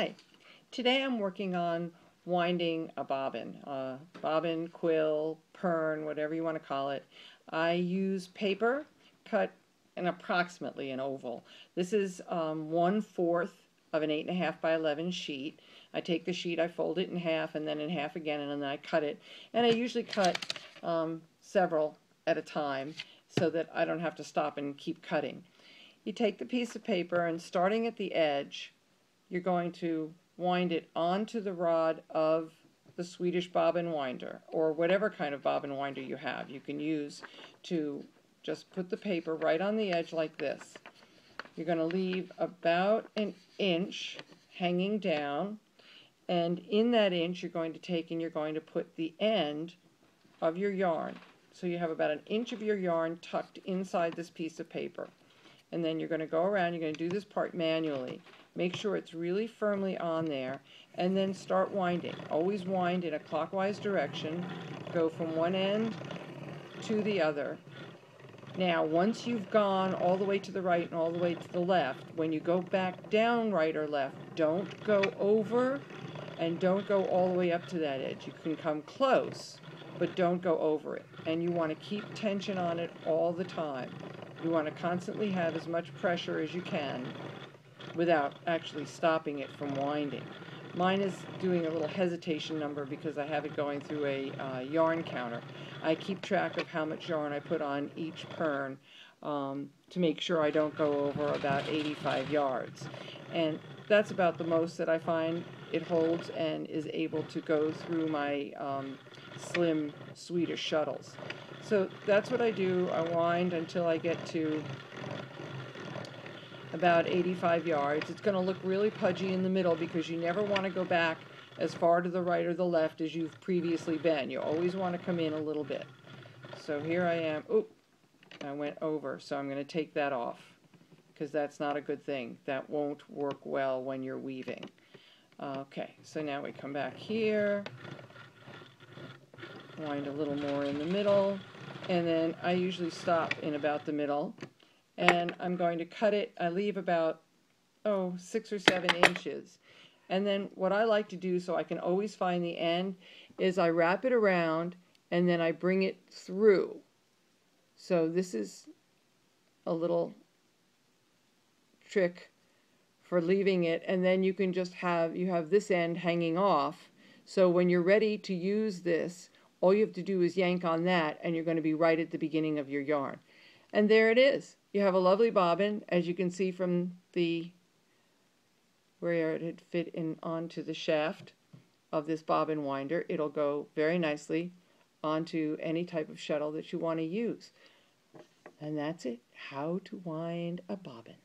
Hi, today I'm working on winding a bobbin. Bobbin, quill, pern, whatever you want to call it. I use paper cut in approximately an oval. This is 1/4 of an 8.5 by 11 sheet. I take the sheet, I fold it in half and then in half again, and then I cut it. And I usually cut several at a time so that I don't have to stop and keep cutting. You take the piece of paper and starting at the edge, you're going to wind it onto the rod of the Swedish bobbin winder, or whatever kind of bobbin winder you have. You can use to just put the paper right on the edge like this. You're going to leave about an inch hanging down, and in that inch you're going to take and you're going to put the end of your yarn. So you have about an inch of your yarn tucked inside this piece of paper. And then you're going to go around, you're going to do this part manually. Make sure it's really firmly on there, and then start winding. Always wind in a clockwise direction. Go from one end to the other. Now, once you've gone all the way to the right and all the way to the left, when you go back down right or left, don't go over and don't go all the way up to that edge. You can come close, but don't go over it. And you want to keep tension on it all the time. You want to constantly have as much pressure as you can without actually stopping it from winding. Mine is doing a little hesitation number because I have it going through a yarn counter. I keep track of how much yarn I put on each pern to make sure I don't go over about 85 yards. And that's about the most that I find it holds and is able to go through my slim Swedish shuttles. So that's what I do. I wind until I get to about 85 yards. It's going to look really pudgy in the middle because you never want to go back as far to the right or the left as you've previously been. You always want to come in a little bit. So here I am. Oop, I went over, so I'm going to take that off because that's not a good thing. That won't work well when you're weaving. Okay, so now we come back here, wind a little more in the middle, and then I usually stop in about the middle. And I'm going to cut it. I leave about 6 or 7 inches, and then what I like to do so I can always find the end is I wrap it around and then I bring it through. So this is a little trick for leaving it, and then you can just have this end hanging off, so when you're ready to use this, all you have to do is yank on that and you're going to be right at the beginning of your yarn. And there it is. You have a lovely bobbin, as you can see from where it had fit in onto the shaft of this bobbin winder. It'll go very nicely onto any type of shuttle that you want to use. And that's it. How to wind a bobbin.